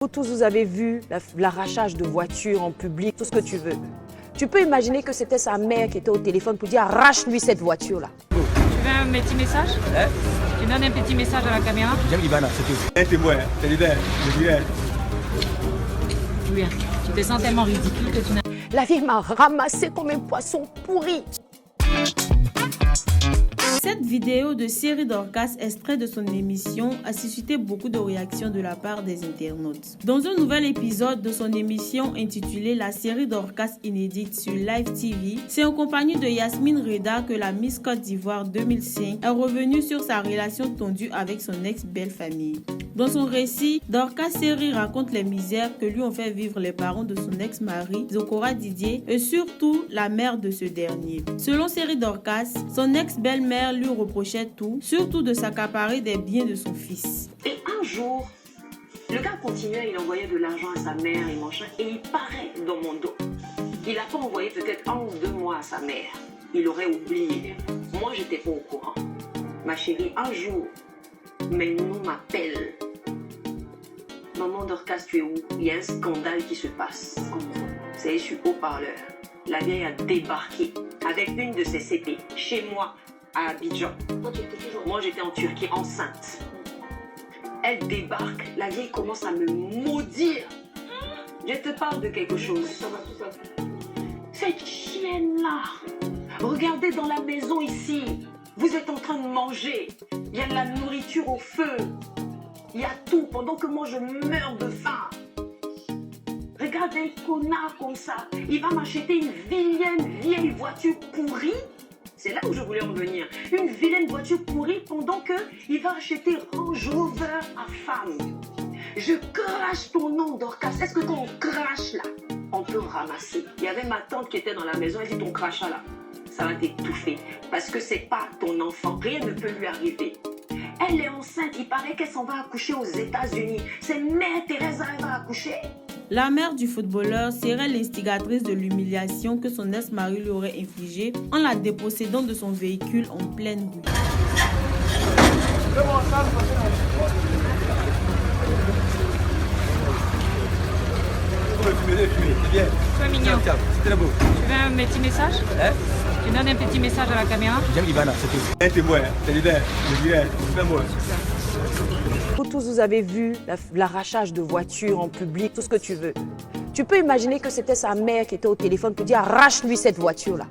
Vous tous, vous avez vu l'arrachage de voitures en public, tout ce que tu veux. Tu peux imaginer que c'était sa mère qui était au téléphone pour dire arrache-lui cette voiture-là. Tu veux un petit message? Tu donnes un petit message à la caméra? J'aime Ivana, c'est tout. Un témoin, c'est l'idée, je dirais. Julien, tu te sens tellement ridicule que tu n'as... La vieille m'a ramassé comme un poisson pourri. Cette vidéo de Chérie Dorcas, extrait de son émission, a suscité beaucoup de réactions de la part des internautes. Dans un nouvel épisode de son émission intitulée La série Dorcas inédite sur Live TV, c'est en compagnie de Yasmine Reda que la Miss Côte d'Ivoire 2005 est revenue sur sa relation tendue avec son ex-belle-famille. Dans son récit, Dorcas Série raconte les misères que lui ont fait vivre les parents de son ex-mari, Zokora Didier, et surtout la mère de ce dernier. Selon Série Dorcas, son ex-belle-mère lui reprochait tout, surtout de s'accaparer des biens de son fils. Et un jour, le gars continuait, il envoyait de l'argent à sa mère et machin, et il paraît dans mon dos. Il n'a pas envoyé peut-être 1 ou 2 mois à sa mère. Il aurait oublié. Moi, j'étais pas au courant. Ma chérie, un jour, mes noms m'appellent. Maman Dorcas, tu es où? Il y a un scandale qui se passe. C'est sur haut-parleur. La vieille a débarqué avec une de ses CP chez moi à Abidjan. Moi, j'étais en Turquie enceinte. Elle débarque. La vieille commence à me maudire. Je te parle de quelque chose. Cette chienne-là. Regardez dans la maison ici. Vous êtes en train de manger. Il y a de la nourriture au feu. Il y a tout pendant que moi je meurs de faim. Regarde un connard comme ça. Il va m'acheter une vilaine vieille voiture pourrie. C'est là où je voulais en venir. Une vilaine voiture pourrie pendant qu'il va acheter Range Rover à femme. Je crache ton nom, Dorcas. Est-ce que quand on crache là, on peut ramasser? Il y avait ma tante qui était dans la maison. Elle dit ton crachat là, ça va t'étouffer. Parce que c'est pas ton enfant. Rien ne peut lui arriver. Elle est enceinte. Il paraît qu'elle s'en va accoucher aux États-Unis. C'est Mère Teresa, elle va accoucher. La mère du footballeur serait l'instigatrice de l'humiliation que son ex-mari lui aurait infligée en la dépossédant de son véhicule en pleine rue. Sois mignon. C'est très beau. Tu veux un petit message? Tu donnes un petit message à la caméra? J'aime Ivana, c'est tout. Un témoin, c'est l'idée, je dirais. C'est moi. Vous tous, vous avez vu l'arrachage de voitures en public, tout ce que tu veux. Tu peux imaginer que c'était sa mère qui était au téléphone pour dire arrache-lui cette voiture-là.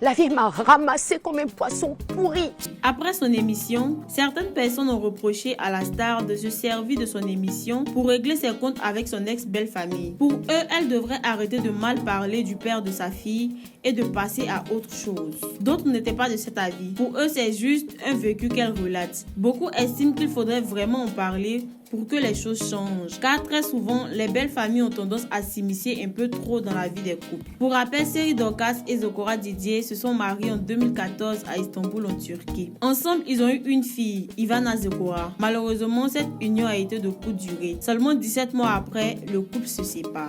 La vieille m'a ramassé comme un poisson pourri. Après son émission, certaines personnes ont reproché à la star de se servir de son émission pour régler ses comptes avec son ex-belle-famille. Pour eux, elle devrait arrêter de mal parler du père de sa fille et de passer à autre chose. D'autres n'étaient pas de cet avis. Pour eux, c'est juste un vécu qu'elle relate. Beaucoup estiment qu'il faudrait vraiment en parler pour que les choses changent. Car très souvent, les belles familles ont tendance à s'immiscer un peu trop dans la vie des couples. Pour rappel, Chérie Dorcas et Zokora Didier se sont mariés en 2014 à Istanbul en Turquie. Ensemble, ils ont eu une fille, Ivana Zokora. Malheureusement, cette union a été de courte durée. Seulement 17 mois après, le couple se sépare.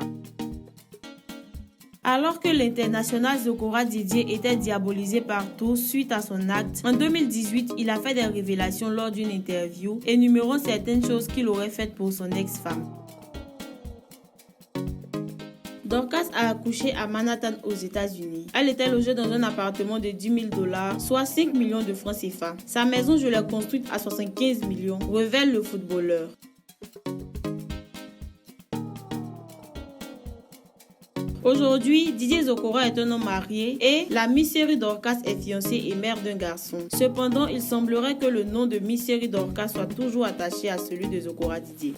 Alors que l'international Zokora Didier était diabolisé partout suite à son acte, en 2018, il a fait des révélations lors d'une interview énumérant certaines choses qu'il aurait faites pour son ex-femme. Dorcas a accouché à Manhattan aux États-Unis. Elle était logée dans un appartement de $10 000, soit 5 millions de francs CFA. Sa maison, je l'ai construite à 75 millions, révèle le footballeur. Aujourd'hui, Didier Zokora est un homme marié et la Miss Chérie Dorcas est fiancée et mère d'un garçon. Cependant, il semblerait que le nom de Miss Chérie Dorcas soit toujours attaché à celui de Zokora Didier.